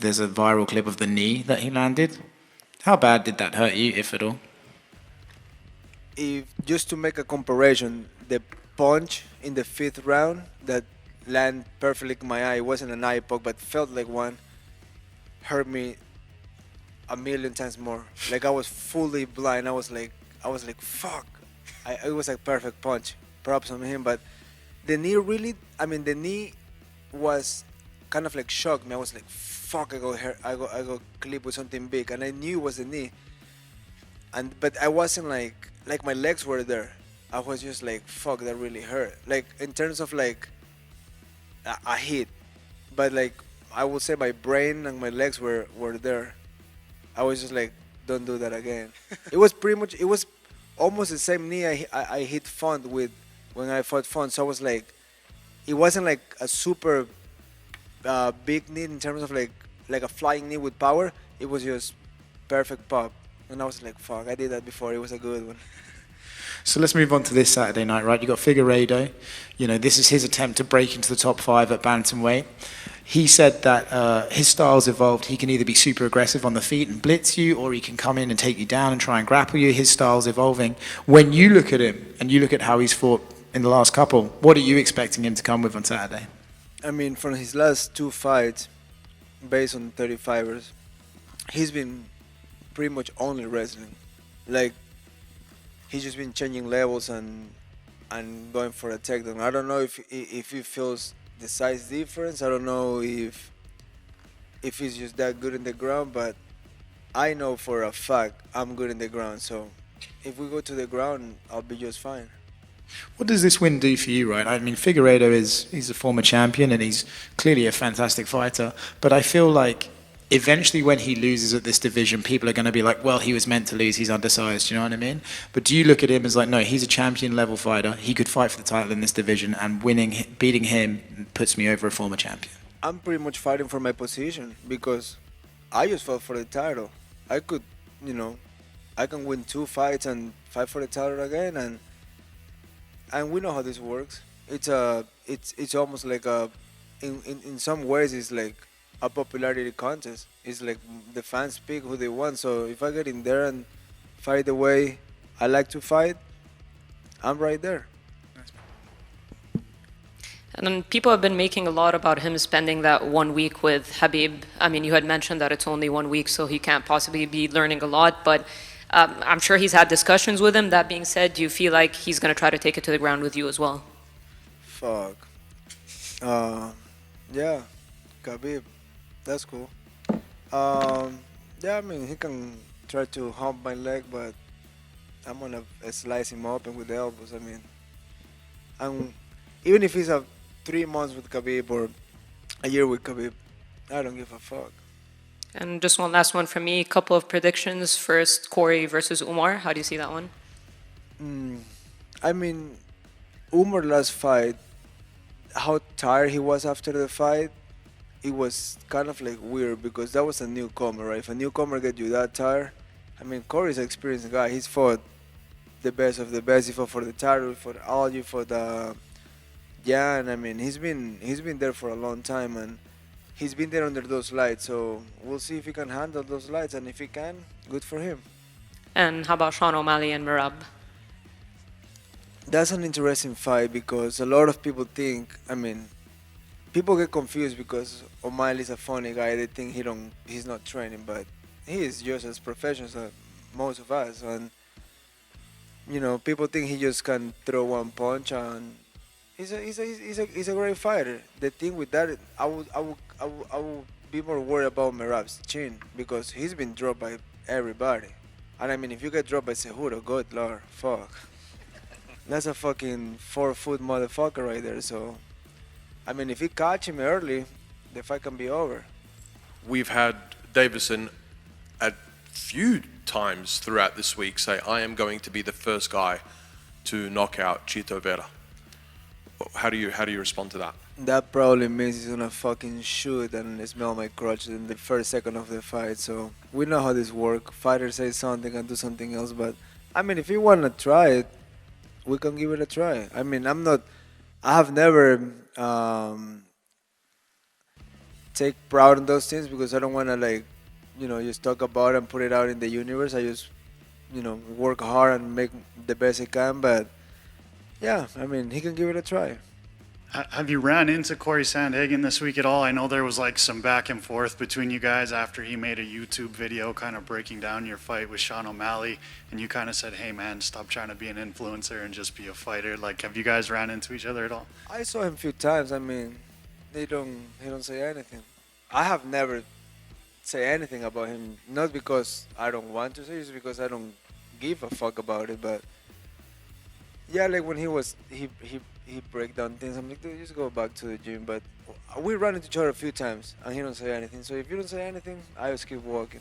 there's a viral clip of the knee that he landed. How bad did that hurt you, if at all? If just to make a comparison, the punch in the fifth round that landed perfectly in my eye, it wasn't an eye poke, but felt like one, hurt me a million times more. Like I was fully blind. I was like, fuck. It was a perfect punch. Props on him, but the knee really. I mean, the knee was kind of like shocked me. I was like, fuck. I got clipped with something big, and I knew it was the knee. But I wasn't like my legs were there. I was just like, fuck, that really hurt. Like in terms of like a hit, but like I would say my brain and my legs were there. I was just like, don't do that again. It was pretty much, it was almost the same knee I hit Font with when I fought Font. So I was like, it wasn't like a super big knee in terms of like a flying knee with power. It was just perfect pop. And I was like, fuck, I did that before. It was a good one. So let's move on to this Saturday night, right? You got Figueiredo. You know, this is his attempt to break into the top 5 at bantamweight. He said that his style's evolved. He can either be super aggressive on the feet and blitz you, or he can come in and take you down and try and grapple you. His style's evolving. When you look at him and you look at how he's fought in the last couple, what are you expecting him to come with on Saturday? I mean, from his last 2 fights, based on 35ers, he's been pretty much only wrestling. Like, he's just been changing levels and going for a takedown. I don't know if he feels the size difference. I don't know if he's just that good in the ground, but I know for a fact I'm good in the ground. So if we go to the ground, I'll be just fine. What does this win do for you, right? I mean, Figueiredo he's a former champion and he's clearly a fantastic fighter, but I feel like eventually when he loses at this division, people are going to be like, well, he was meant to lose, he's undersized, you know what I mean? But do you look at him as like, no, he's a champion level fighter, he could fight for the title in this division, and beating him puts me over a former champion? I'm pretty much fighting for my position because I just fought for the title. I could, I can win 2 fights and fight for the title again, and we know how this works. It's almost like in some ways it's like a popularity contest. It's like the fans pick who they want. So if I get in there and fight the way I like to fight, I'm right there. And then people have been making a lot about him spending that 1 week with Habib. I mean, you had mentioned that it's only 1 week, so he can't possibly be learning a lot, but I'm sure he's had discussions with him. That being said, do you feel like he's going to try to take it to the ground with you as well? Fuck. Yeah, Khabib. That's cool. Yeah, I mean, he can try to hump my leg, but I'm gonna slice him open with the elbows. I mean, even if he's 3 months with Khabib or a year with Khabib, I don't give a fuck. And just one last one from me. A couple of predictions. First, Cory versus Umar. How do you see that one? I mean, Umar last fight, how tired he was after the fight, it was kind of like weird because that was a newcomer, right? If a newcomer get you that tired, I mean, Cory's an experienced guy. He's fought the best of the best. He fought for the title, for the Algy, for the Jan. I mean, he's been there for a long time, and he's been there under those lights. So we'll see if he can handle those lights, and if he can, good for him. And how about Sean O'Malley and Merab? That's an interesting fight because a lot of people think, I mean, people get confused because O'Malley's a funny guy. They think he's not training, but he is just as professional as most of us. And people think he just can throw one punch, and he's a great fighter. The thing with that, I would be more worried about Merab's chin because he's been dropped by everybody. And I mean, if you get dropped by Seguro, good lord, fuck. That's a fucking 4-foot motherfucker right there. So, I mean, if he catch him early, the fight can be over. We've had Deiveson a few times throughout this week say, I am going to be the first guy to knock out Chito Vera. How do you respond to that? That probably means he's gonna fucking shoot and smell my crotch in the first second of the fight. So we know how this works. Fighters say something and do something else. But I mean, if you wanna try it, we can give it a try. I mean, I have never take proud in those things because I don't want to like, just talk about it and put it out in the universe. I just, work hard and make the best I can. But yeah, I mean, he can give it a try. Have you ran into Cory Sandhagen this week at all? I know there was like some back and forth between you guys after he made a YouTube video kind of breaking down your fight with Sean O'Malley, and you kind of said, hey man, stop trying to be an influencer and just be a fighter. Like, have you guys ran into each other at all? I saw him a few times. I mean, he don't say anything. I have never say anything about him, not because I don't want to say, it's because I don't give a fuck about it. But yeah, like when he break down things, I'm like, dude, just go back to the gym. But we run into each other a few times and he don't say anything. So if you don't say anything, I just keep walking.